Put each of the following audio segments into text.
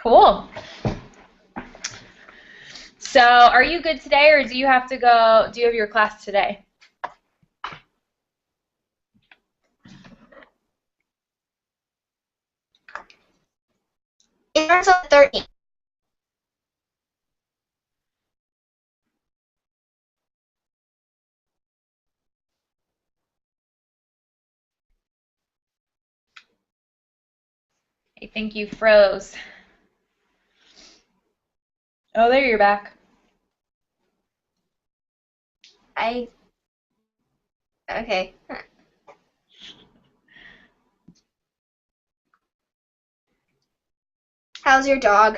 Cool. So are you good today, or do you have to go, do you have your class today? It starts on the 13th. I think you froze. Oh, there you're back. Okay. How's your dog?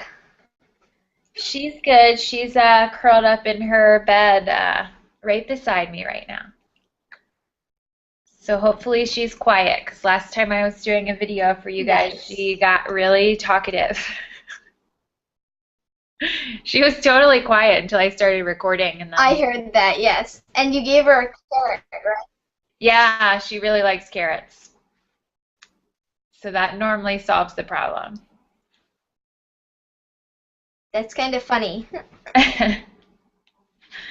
She's good. She's curled up in her bed right beside me right now. So hopefully she's quiet, because last time I was doing a video for you guys, Nice. she got really talkative. She was totally quiet until I started recording, and then I heard that, yes. And you gave her a carrot, right? yeah, she really likes carrots. So that normally solves the problem. That's kind of funny.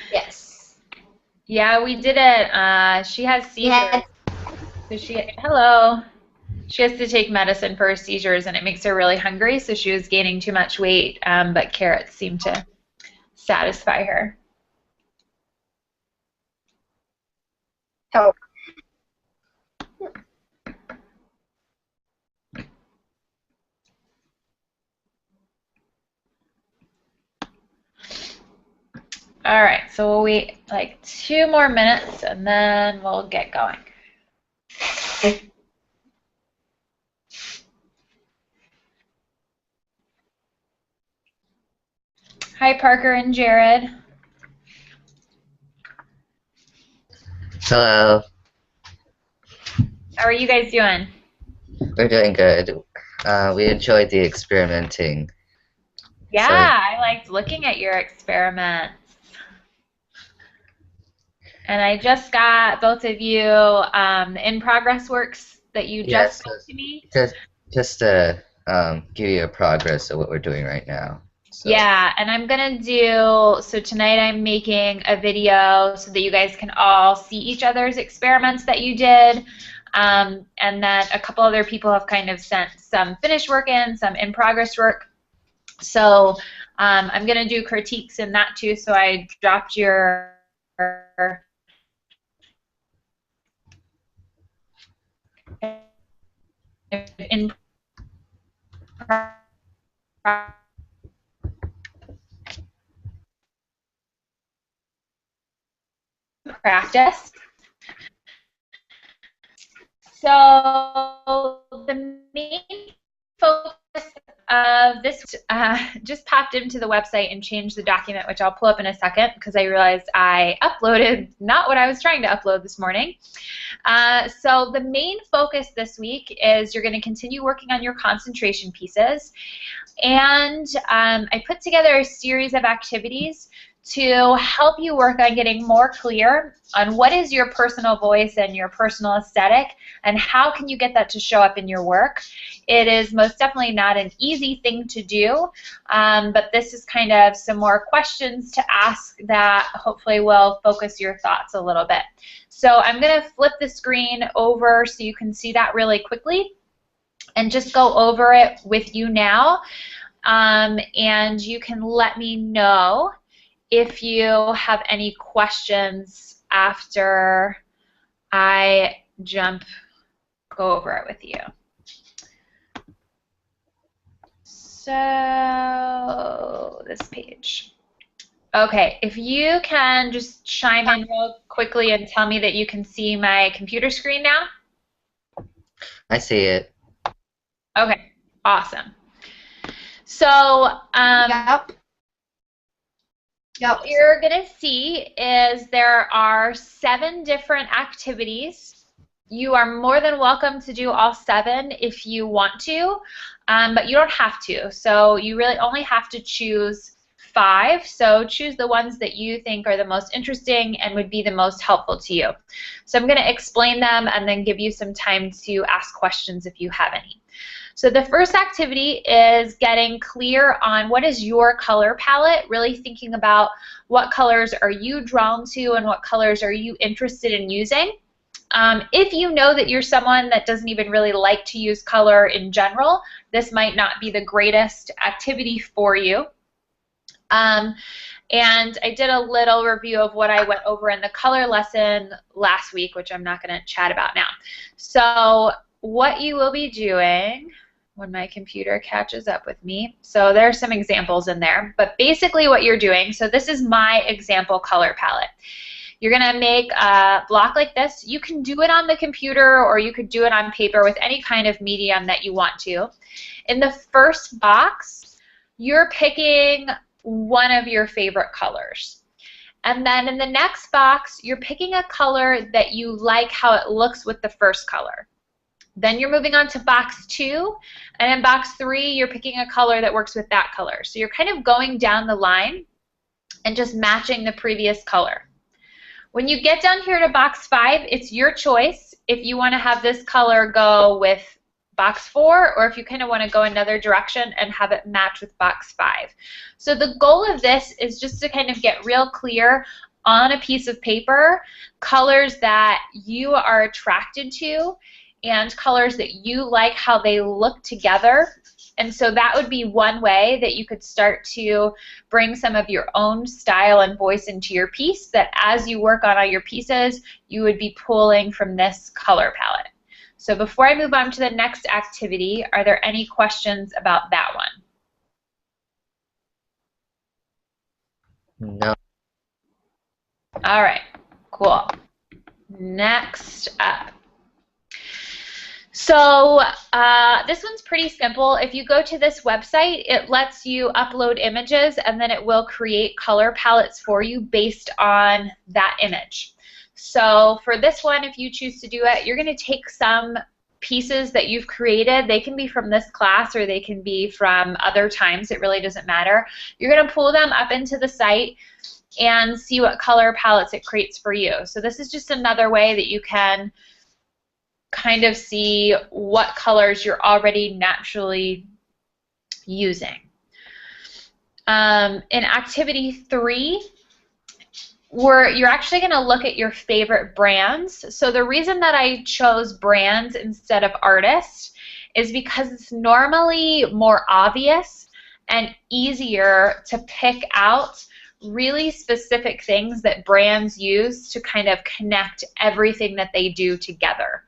Yes. Yeah, we did it. She has Yeah. seizures. So hello. She has to take medicine for her seizures, and it makes her really hungry, so she was gaining too much weight, but carrots seem to satisfy her. Oh. All right, so we'll wait like 2 more minutes, and then we'll get going. Hi, Parker and Jared. Hello. How are you guys doing? We're doing good. We enjoyed the experimenting. Yeah, So, I liked looking at your experiments. And I just got both of you in-progress works that you yes, just sent to me. just to give you a progress of what we're doing right now. So, Yeah, and I'm gonna do, so tonight I'm making a video so that you guys can all see each other's experiments that you did. And then a couple other people have kind of sent some finished work in, some in-progress work. So I'm gonna do critiques in that too, so I dropped your in practice. So the main focus of this just popped into the website and changed the document, which I'll pull up in a second because I realized I uploaded not what I was trying to upload this morning. So the main focus this week is you're going to continue working on your concentration pieces. And I put together a series of activities to help you work on getting more clear on what is your personal voice and your personal aesthetic, and how can you get that to show up in your work. It is most definitely not an easy thing to do, but this is kind of some more questions to ask that hopefully will focus your thoughts a little bit. So I'm going to flip the screen over so you can see that really quickly and just go over it with you now, and you can let me know if you have any questions after I go over it with you. So this page. Okay, if you can just chime in real quickly and tell me that you can see my computer screen now. I see it. Okay, awesome. So Yep. what you're going to see is there are 7 different activities. You are more than welcome to do all 7 if you want to, but you don't have to. So you really only have to choose 5. So choose the ones that you think are the most interesting and would be the most helpful to you. So I'm going to explain them and then give you some time to ask questions if you have any. So the first activity is getting clear on what is your color palette, really thinking about what colors are you drawn to and what colors are you interested in using. If you know that you're someone that doesn't even really like to use color in general, this might not be the greatest activity for you. And I did a little review of what I went over in the color lesson last week, which I'm not going to chat about now. So what you will be doing when my computer catches up with me, so there are some examples in there, but basically what you're doing, so this is my example color palette. You're going to make a block like this. You can do it on the computer or you could do it on paper with any kind of medium that you want to. In the first box, you're picking one of your favorite colors. And then in the next box, you're picking a color that you like how it looks with the first color. Then you're moving on to box 2, and in box 3, you're picking a color that works with that color. So you're kind of going down the line and just matching the previous color. When you get down here to box 5, it's your choice if you want to have this color go with box 4 or if you kind of want to go another direction and have it match with box 5. So the goal of this is just to kind of get real clear on a piece of paper colors that you are attracted to and colors that you like how they look together. And so that would be one way that you could start to bring some of your own style and voice into your piece, that as you work on all your pieces, you would be pulling from this color palette. So before I move on to the next activity, are there any questions about that one? No. All right, cool. Next up. So this one's pretty simple. If you go to this website, it lets you upload images and then it will create color palettes for you based on that image. So for this one, if you choose to do it, you're going to take some pieces that you've created. They can be from this class or they can be from other times. It really doesn't matter. You're going to pull them up into the site and see what color palettes it creates for you. So this is just another way that you can kind of see what colors you're already naturally using. In activity 3, you're actually going to look at your favorite brands. So the reason that I chose brands instead of artists is because it's normally more obvious and easier to pick out really specific things that brands use to kind of connect everything that they do together.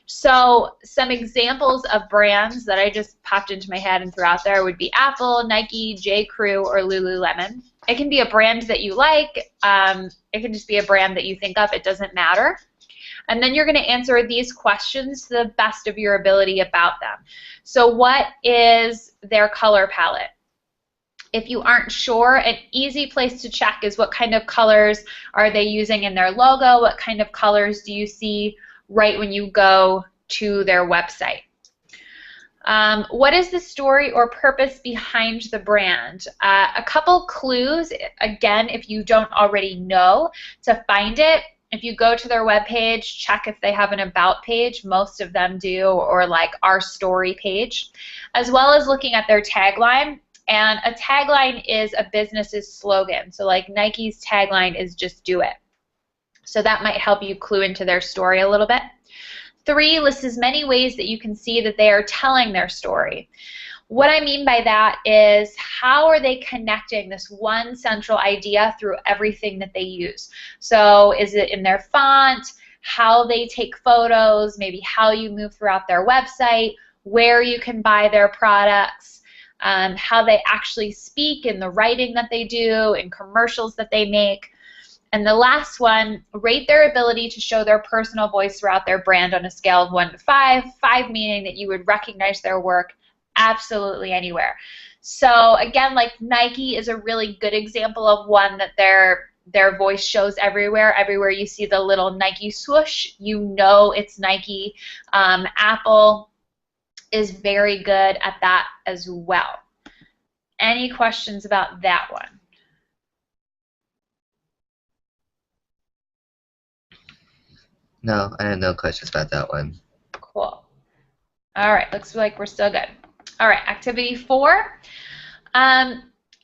So some examples of brands that I just popped into my head and threw out there would be Apple, Nike, J. Crew, or Lululemon. It can be a brand that you like. It can just be a brand that you think of. It doesn't matter. And then you're going to answer these questions to the best of your ability about them. So what is their color palette? If you aren't sure, an easy place to check is what kind of colors are they using in their logo? What kind of colors do you see right when you go to their website? What is the story or purpose behind the brand? A couple clues, again, if you don't already know, to find it. If you go to their webpage, check if they have an about page. Most of them do, or like our story page, as well as looking at their tagline. And a tagline is a business's slogan. So like Nike's tagline is just do it. So that might help you clue into their story a little bit. 3 lists as many ways that you can see that they are telling their story. What I mean by that is how are they connecting this one central idea through everything that they use? So is it in their font, how they take photos, maybe how you move throughout their website, where you can buy their products, how they actually speak in the writing that they do, in commercials that they make. And the last one, rate their ability to show their personal voice throughout their brand on a scale of 1 to 5, 5 meaning that you would recognize their work absolutely anywhere. So again, like Nike is a really good example of one that their voice shows everywhere. Everywhere you see the little Nike swoosh, you know it's Nike. Apple is very good at that as well. Any questions about that one? No, I have no questions about that one. Cool. All right, looks like we're still good. All right, activity 4.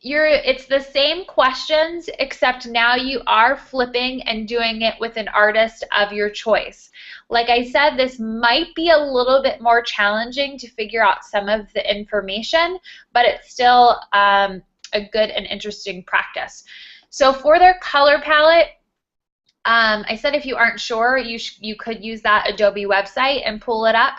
It's the same questions, except now you are flipping and doing it with an artist of your choice. Like I said, this might be a little bit more challenging to figure out some of the information, but it's still a good and interesting practice. So for their color palette, I said if you aren't sure, you could use that Adobe website and pull it up.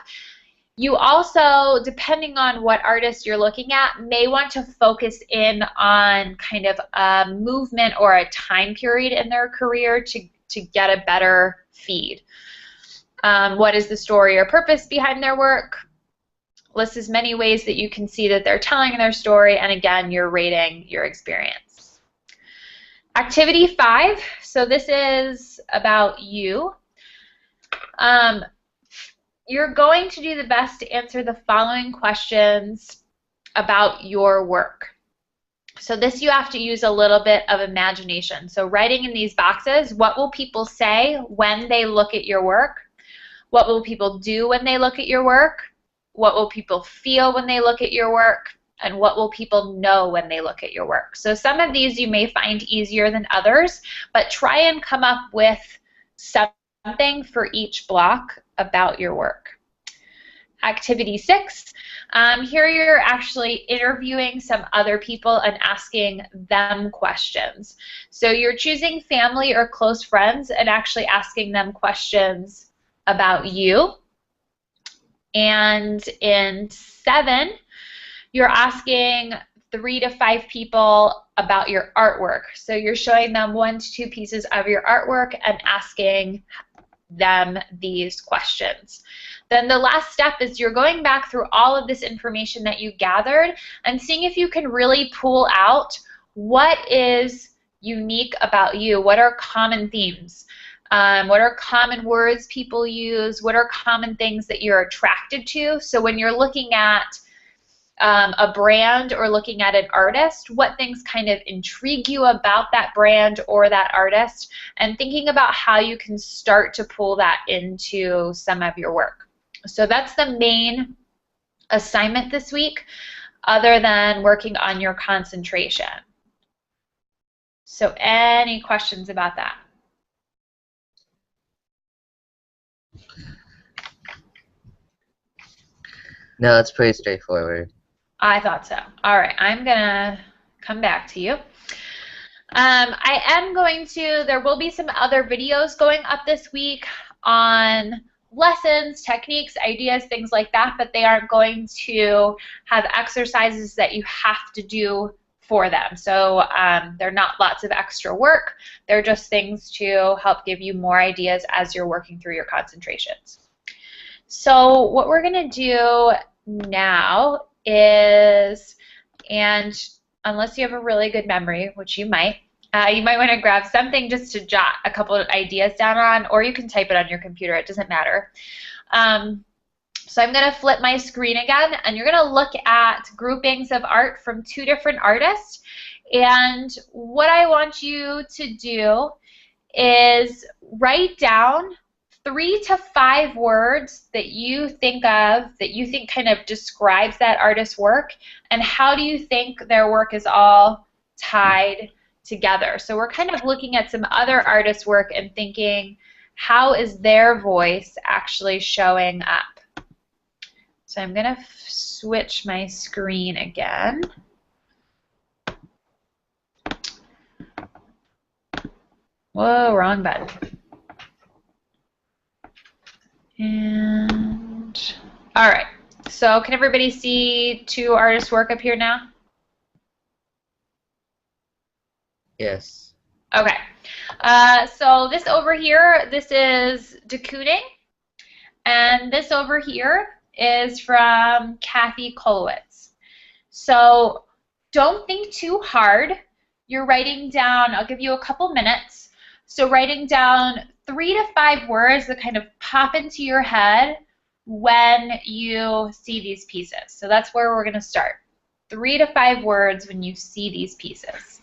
You also, depending on what artist you're looking at, may want to focus in on kind of a movement or a time period in their career to get a better feed. What is the story or purpose behind their work? List as many ways that you can see that they're telling their story, and again, you're rating your experience. Activity 5, so this is about you. You're going to do the best to answer the following questions about your work. So this you have to use a little bit of imagination. So writing in these boxes, what will people say when they look at your work? What will people do when they look at your work? What will people feel when they look at your work? And what will people know when they look at your work? So some of these you may find easier than others, but try and come up with something for each block about your work. Activity 6, here you're actually interviewing some other people and asking them questions. So you're choosing family or close friends and actually asking them questions about you. And in 7, you're asking 3 to 5 people about your artwork. So you're showing them 1 to 2 pieces of your artwork and asking them these questions. Then the last step is you're going back through all of this information that you gathered and seeing if you can really pull out what is unique about you, what are common themes, what are common words people use, what are common things that you're attracted to. So when you're looking at a brand or looking at an artist, what things kind of intrigue you about that brand or that artist, and thinking about how you can start to pull that into some of your work. So that's the main assignment this week, other than working on your concentration. So any questions about that? No, it's pretty straightforward. I thought so. All right, I'm going to come back to you. I am going to, there will be some other videos going up this week on lessons, techniques, ideas, things like that, but they aren't going to have exercises that you have to do for them. So they're not lots of extra work. They're just things to help give you more ideas as you're working through your concentrations. So what we're going to do now is, and unless you have a really good memory, which you might want to grab something just to jot a couple of ideas down on, or you can type it on your computer. It doesn't matter. So I'm going to flip my screen again, and you're going to look at groupings of art from 2 different artists. And what I want you to do is write down 3 to 5 words that you think of, that you think kind of describes that artist's work, and how do you think their work is all tied together. So we're kind of looking at some other artists' work and thinking, how is their voice actually showing up? So I'm going to switch my screen again. Whoa, wrong button. And all right, so can everybody see 2 artists' work up here now? Yes. Okay, so this over here, this is de Kooning, and this over here is from Kathy Kolowitz. So don't think too hard. You're writing down, I'll give you a couple minutes, so writing down 3 to 5 words that kind of pop into your head when you see these pieces. So that's where we're going to start. 3 to 5 words when you see these pieces.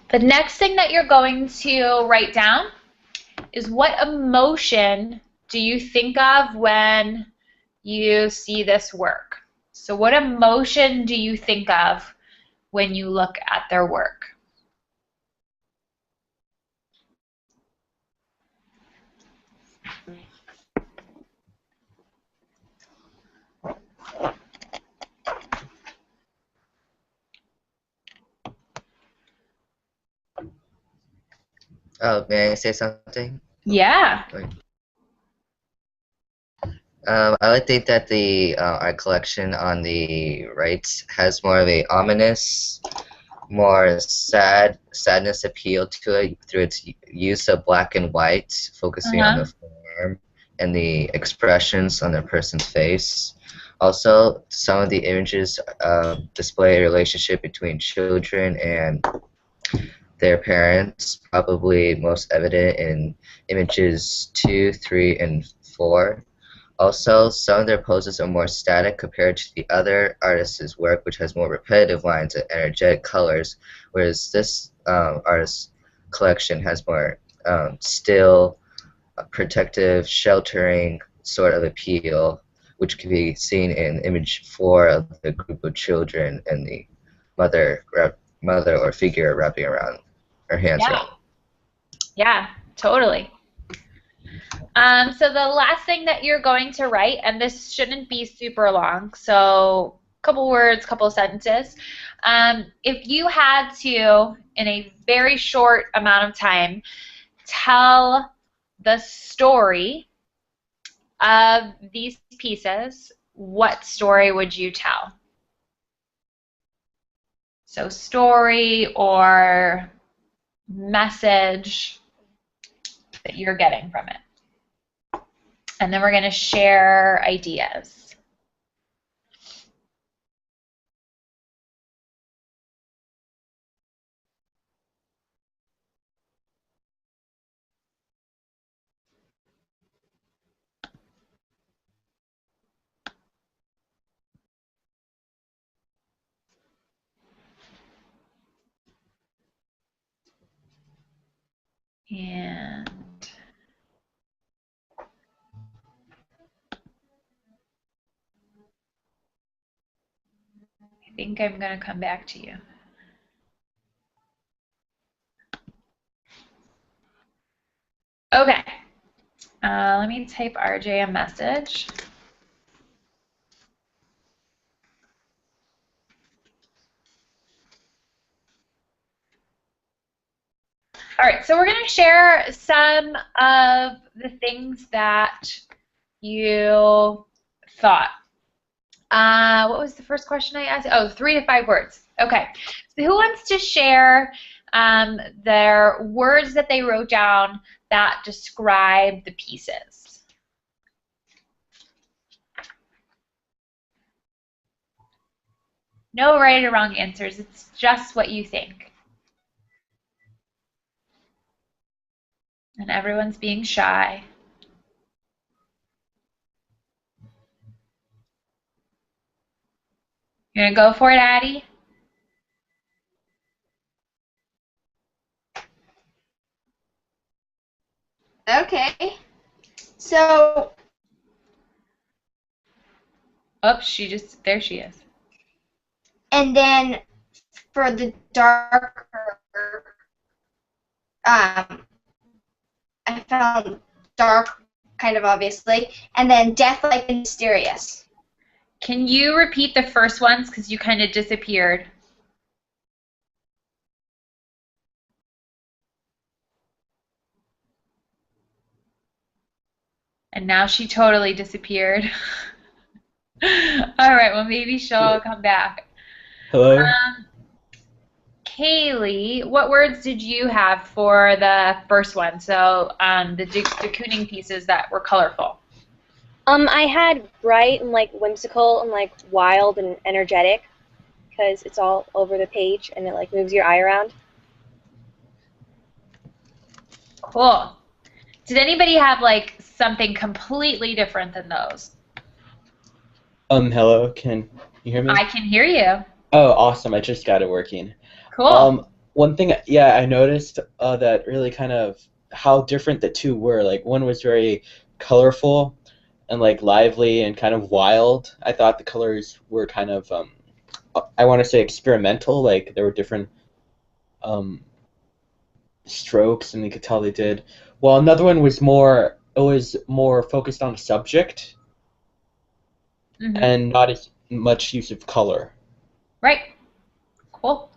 The next thing that you're going to write down is what emotion do you think of when you see this work? So what emotion do you think of when you look at their work? Oh, may I say something? Yeah. I would think that the art collection on the right has more of a ominous, more sadness appeal to it through its use of black and white, focusing on the form and the expressions on the person's face. Also, some of the images display a relationship between children and their parents, probably most evident in images 2, 3, and 4. Also, some of their poses are more static compared to the other artist's work, which has more repetitive lines and energetic colors, whereas this artist's collection has more still, protective, sheltering sort of appeal, which can be seen in image 4 of the group of children and the mother or figure wrapping around her hands. Yeah. Around. Yeah, totally. So the last thing that you're going to write, and this shouldn't be super long, so couple words, couple sentences. If you had to, in a very short amount of time, tell the story of these pieces, what story would you tell? So story or message that you're getting from it. And then we're going to share ideas. And I think I'm going to come back to you. Okay. Let me type RJ a message. All right, so we're going to share some of the things that you thought. What was the first question I asked? Oh, 3 to 5 words. Okay, so who wants to share their words that they wrote down that describe the pieces? No right or wrong answers. It's just what you think. And everyone's being shy. You gonna go for it, Addie? Okay. So. Oh, there she is. And then for the darker, I found dark, kind of obviously, and then death-like and mysterious. Can you repeat the first ones because you kind of disappeared? And now she totally disappeared. All right, well maybe she'll come back. Hello? Haley, what words did you have for the first one? So the Kooning pieces that were colorful. I had bright and like whimsical and like wild and energetic because it's all over the page and it like moves your eye around. Cool. Did anybody have like something completely different than those? Hello, can you hear me? I can hear you. Oh, awesome, I just got it working. Cool. One thing, yeah, I noticed that really kind of how different the two were. Like, one was very colorful and like lively and kind of wild. I thought the colors were kind of, I want to say experimental, like there were different um, strokes and you could tell they did. Well, another one was it was more focused on the subject Hmm. and not as much use of color. Right. Cool.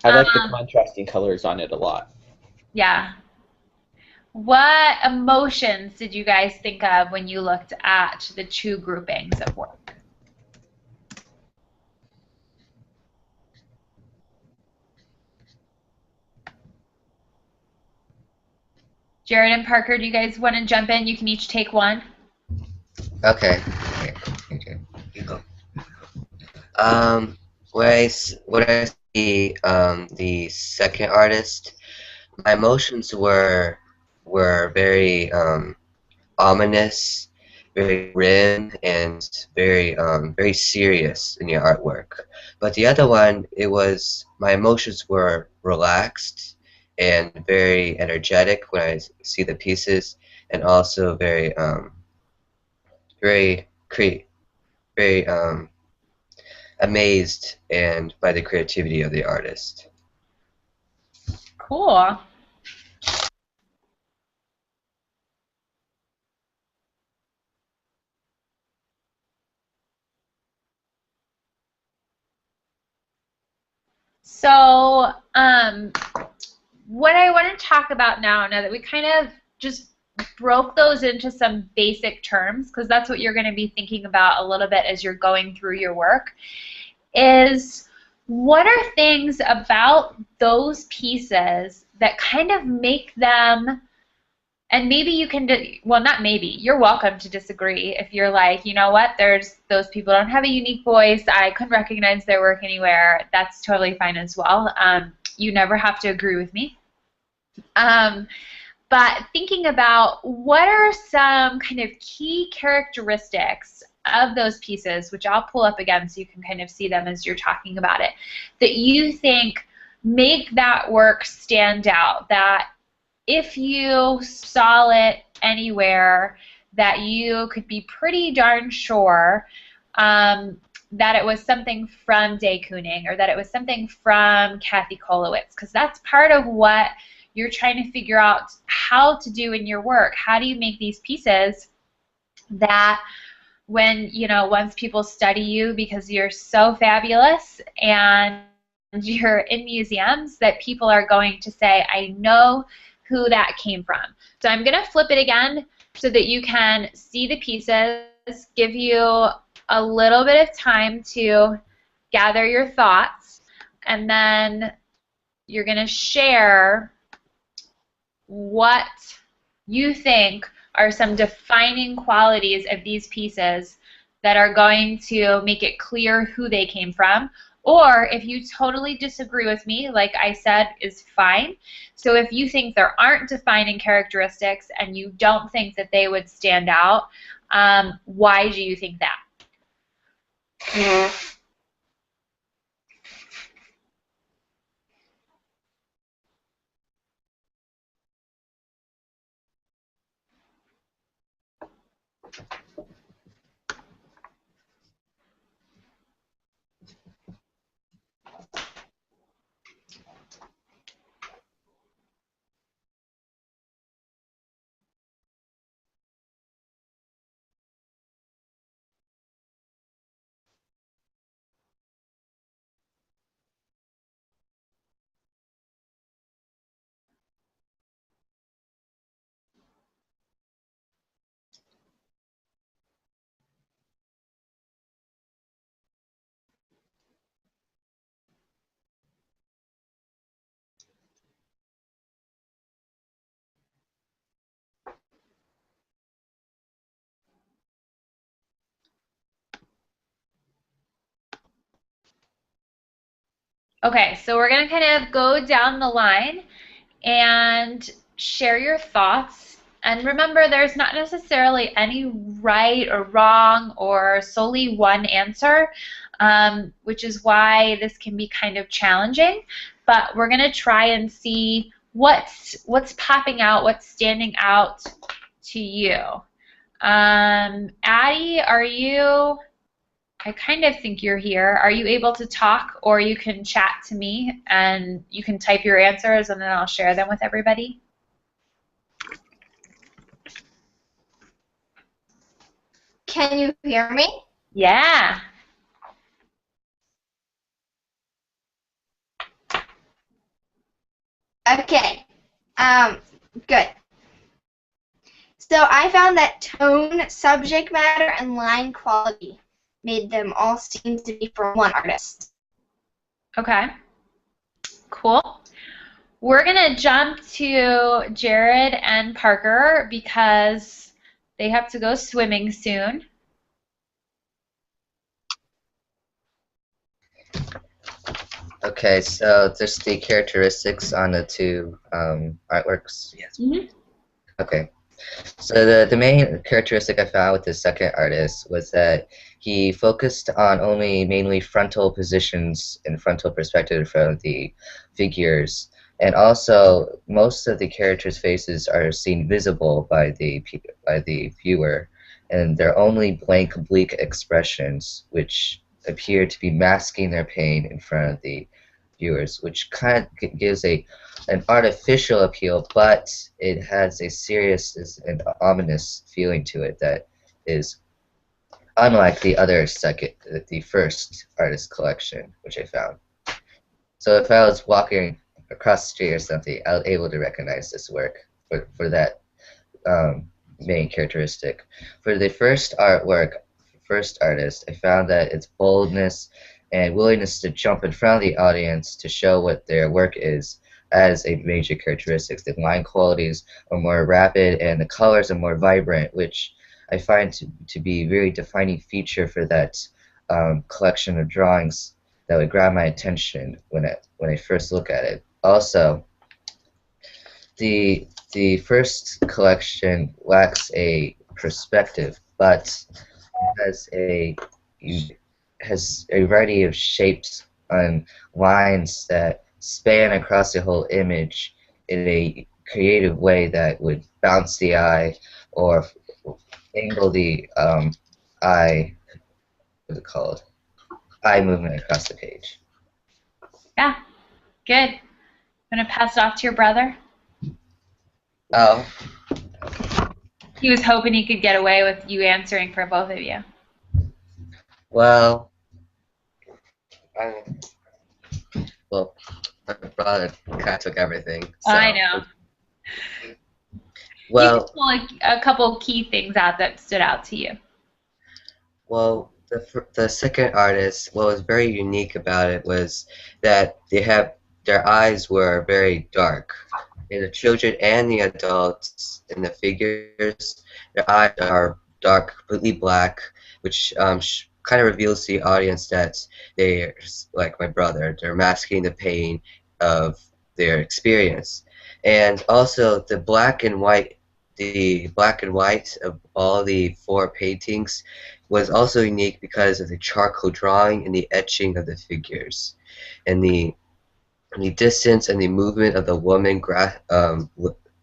I like the Um, contrasting colors on it a lot. yeah. What emotions did you guys think of when you looked at the two groupings of work? Jared and Parker, do you guys want to jump in? You can each take one. Okay. Okay. You go. Um, when I see the second artist, my emotions were very ominous, very grim, and very serious in your artwork. But the other one, it was my emotions were relaxed and very energetic when I see the pieces, and also very cre very amazed and by the creativity of the artist. Cool. So, what I want to talk about now that we kind of just broke those into some basic terms, because that's what you're going to be thinking about a little bit as you're going through your work, is what are things about those pieces that kind of make them, and maybe you can, well, not maybe, you're welcome to disagree if you're like, you know what, those people don't have a unique voice, I couldn't recognize their work anywhere, that's totally fine as well. You never have to agree with me. Um, but thinking about what are some kind of key characteristics of those pieces, which I'll pull up again so you can kind of see them as you're talking about it, that you think make that work stand out, that if you saw it anywhere, that you could be pretty darn sure that it was something from De Kooning or that it was something from Kathy Kolowitz, because that's part of what you're trying to figure out how to do in your work. How do you make these pieces that when, once people study you because you're so fabulous and you're in museums, that people are going to say, I know who that came from. So I'm going to flip it again so that you can see the pieces, give you a little bit of time to gather your thoughts, and then you're going to share what you think are some defining qualities of these pieces that are going to make it clear who they came from. Or if you totally disagree with me, like I said, is fine. So if you think there aren't defining characteristics and you don't think that they would stand out, why do you think that? Okay, so we're going to kind of go down the line and share your thoughts. And remember, there's not necessarily any right or wrong or solely one answer, which is why this can be kind of challenging. But we're going to try and see what's popping out, what's standing out to you. Addie, are you? I kind of think you're here. Are you able to talk, or you can chat to me and you can type your answers and then I'll share them with everybody? Can you hear me? Yeah. Okay. Good. So I found that tone, subject matter, and line quality made them all seem to be from one artist. Okay. Cool. We're going to jump to Jared and Parker because they have to go swimming soon. Okay, so just the characteristics on the two artworks. Yes. Mm-hmm. Okay. So the main characteristic I found with the second artist was that he focused on only mainly frontal positions and frontal perspective from the figures, and also most of the characters' faces are seen visible by the viewer, and they're only blank, bleak expressions which appear to be masking their pain in front of the viewers, which kind of gives an artificial appeal, but it has a serious and ominous feeling to it that is unlike the first artist collection, which I found. So if I was walking across the street or something, I was able to recognize this work for that main characteristic. For the first artist, I found that its boldness and willingness to jump in front of the audience to show what their work is as a major characteristic. The line qualities are more rapid and the colors are more vibrant, which I find to be a very defining feature for that collection of drawings that would grab my attention when I first look at it. Also, the first collection lacks a perspective, but has a variety of shapes and lines that span across the whole image in a creative way that would bounce the eye or angle the eye, what's it called? Eye movement across the page. Yeah. Good. I'm going to pass it off to your brother. Oh. He was hoping he could get away with you answering for both of you. Well, my brother kind of took everything. So. I know. Well, you can pull a couple key things out that stood out to you. Well, the second artist, what was very unique about it was that their eyes were very dark. And the children and the adults and the figures, their eyes are dark, completely black, which kind of reveals to the audience that they're, like my brother, they're masking the pain of their experience. And also the black and white of all the four paintings was also unique because of the charcoal drawing and the etching of the figures, and the distance and the movement of the woman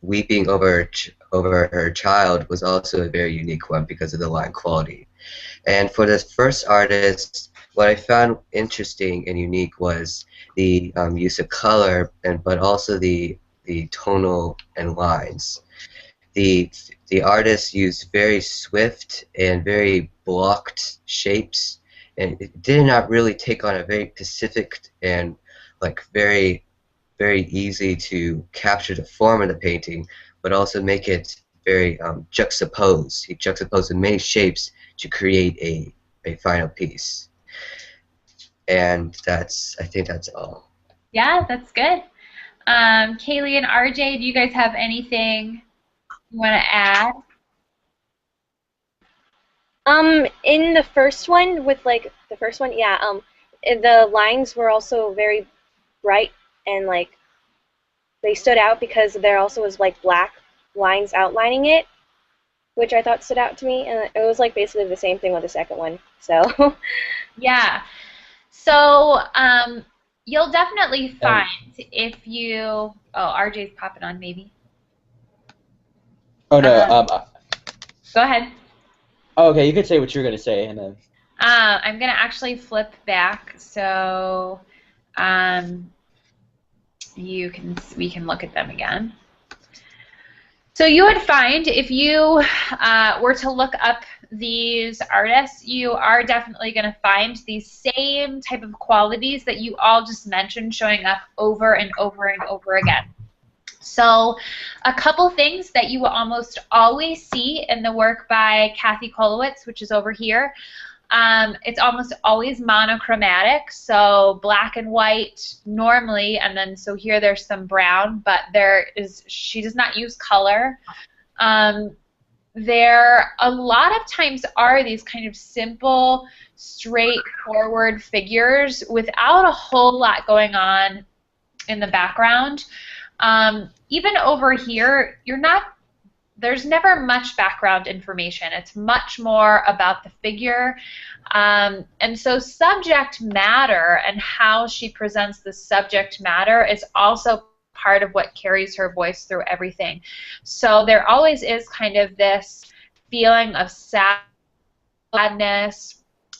weeping over her child was also a very unique one because of the line quality. And for this first artist, what I found interesting and unique was the use of color, but also the tonal and lines. The artist used very swift and very blocked shapes, and it did not really take on a very specific and like very easy to capture the form of the painting, but also make it very juxtaposed. He juxtaposed many shapes to create a final piece. And I think that's all. Yeah, that's good. Kaylee and RJ, do you guys have anything you want to add? In the first one, yeah, the lines were also very bright and like they stood out because there also was like black lines outlining it, which I thought stood out to me, and it was like basically the same thing with the second one. So Yeah. So you'll definitely find if you. Oh, RJ's popping on maybe. Oh no. Go ahead. Oh, okay, you could say what you're gonna say, and then. I'm gonna actually flip back so we can look at them again. So you would find if you were to look up these artists, you are definitely going to find these same type of qualities that you all just mentioned showing up over and over and over again. So a couple things that you will almost always see in the work by Kathy Kolowitz, which is over here. It's almost always monochromatic, so black and white normally, and then so here there's some brown, but she does not use color. There a lot of times are these kind of simple, straightforward figures without a whole lot going on in the background. Even over here, there's never much background information. It's much more about the figure. And so subject matter and how she presents the subject matter is also part of what carries her voice through everything. So there always is kind of this feeling of sadness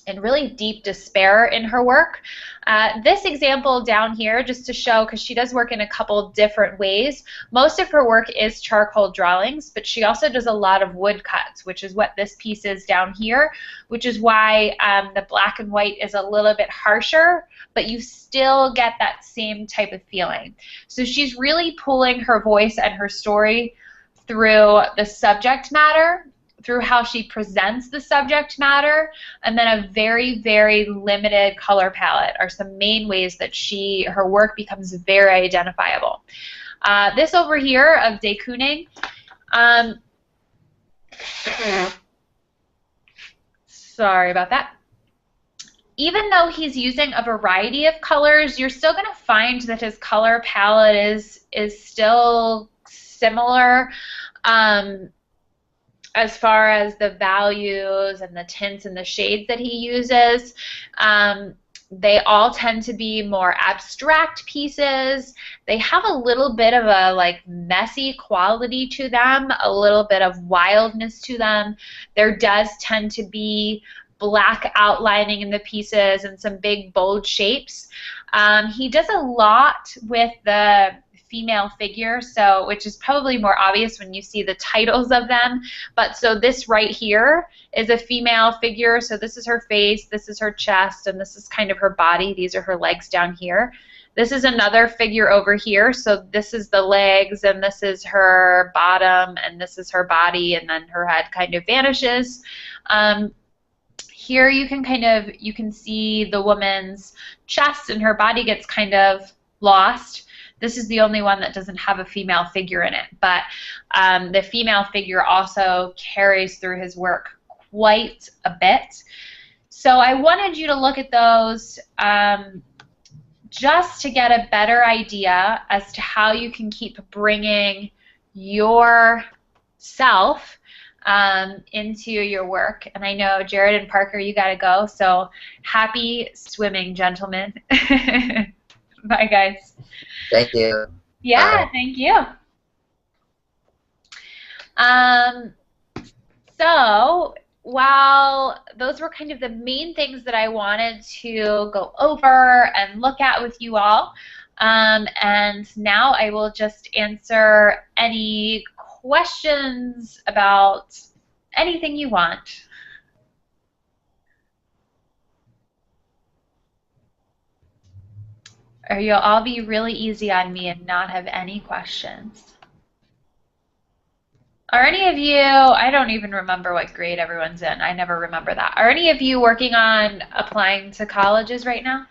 and really deep despair in her work. This example down here, just to show, because she does work in a couple different ways, most of her work is charcoal drawings, but she also does a lot of woodcuts, which is what this piece is down here, which is why the black and white is a little bit harsher, but you still get that same type of feeling. So she's really pulling her voice and her story through the subject matter, through how she presents the subject matter, and then a very, very limited color palette are some main ways that her work becomes very identifiable. This over here of De Kooning, sorry about that. Even though he's using a variety of colors, you're still going to find that his color palette is still similar. As far as the values and the tints and the shades that he uses, they all tend to be more abstract pieces. They have a little bit of a messy quality to them, a little bit of wildness to them. There does tend to be black outlining in the pieces and some big bold shapes. He does a lot with the female figure, which is probably more obvious when you see the titles of them. But so this right here is a female figure. So this is her face, this is her chest, and this is kind of her body. These are her legs down here. This is another figure over here. So this is the legs, and this is her bottom, and this is her body, and then her head kind of vanishes. Here you can see the woman's chest, and her body gets kind of lost. This is the only one that doesn't have a female figure in it, but the female figure also carries through his work quite a bit. So I wanted you to look at those just to get a better idea as to how you can keep bringing yourself into your work. And I know Jared and Parker, you got to go, so happy swimming, gentlemen. Bye, guys. Thank you. Yeah, thank you. So while those were kind of the main things that I wanted to go over and look at with you all, and now I will just answer any questions about anything you want. Or you'll all be really easy on me and not have any questions. Are any of you, I don't even remember what grade everyone's in. I never remember that. Are any of you working on applying to colleges right now?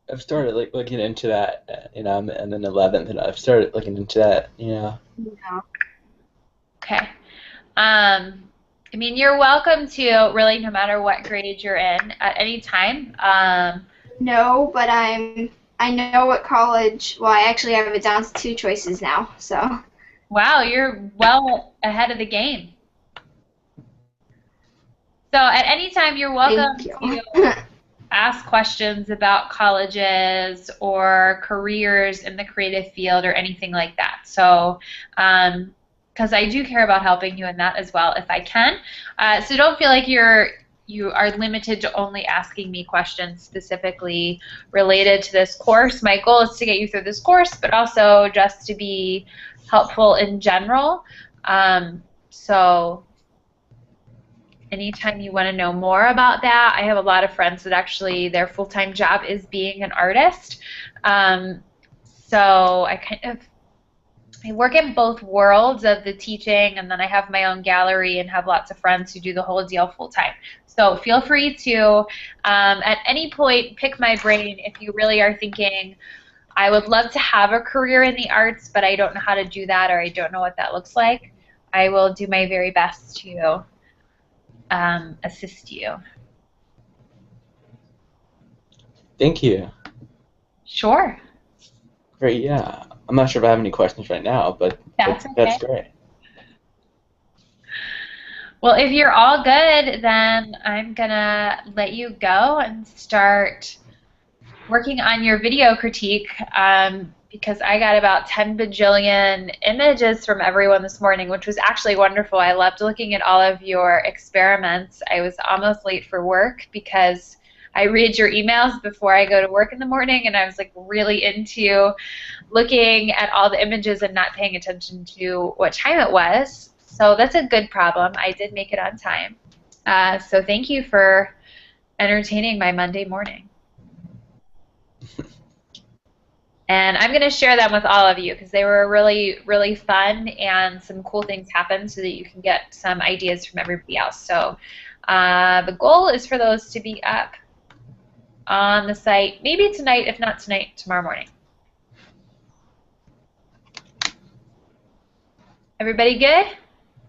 I've started looking into that, I'm in 11th, and I've started looking into that, No. Okay. I mean, you're welcome to, really, no matter what grade you're in, at any time, No, but I know what college. Well, I actually have it down to 2 choices now. So Wow, you're well ahead of the game. So at any time, you're welcome thank you. to ask questions about colleges or careers in the creative field or anything like that. So, because I do care about helping you in that as well if I can. So don't feel like you are limited to only asking me questions specifically related to this course. My goal is to get you through this course, but also just to be helpful in general. So anytime you want to know more about that, I have a lot of friends that actually their full-time job is being an artist. So I work in both worlds of the teaching, and then I have my own gallery and have lots of friends who do the whole deal full-time. So feel free to, at any point, pick my brain if you really are thinking, I would love to have a career in the arts, but I don't know how to do that, or I don't know what that looks like. I will do my very best to assist you. Thank you. Sure. Great, yeah. I'm not sure if I have any questions right now, but That's that's okay. great. Well, if you're all good, then I'm gonna let you go and start working on your video critique, because I got about 10 bajillion images from everyone this morning, which was actually wonderful. I loved looking at all of your experiments. I was almost late for work because I read your emails before I go to work in the morning, and I was like really into looking at all the images and not paying attention to what time it was. So that's a good problem. I did make it on time. So thank you for entertaining my Monday morning. And I'm going to share them with all of you because they were really, really fun, and some cool things happened so that you can get some ideas from everybody else. So the goal is for those to be up on the site maybe tonight, if not tonight, tomorrow morning. Everybody good?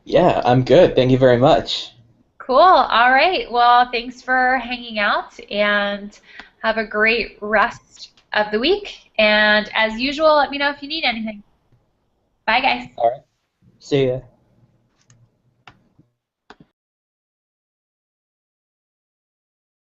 Yeah, I'm good. Thank you very much. Cool. All right. Well, thanks for hanging out, and have a great rest of the week. And as usual, let me know if you need anything. Bye, guys. All right. See ya.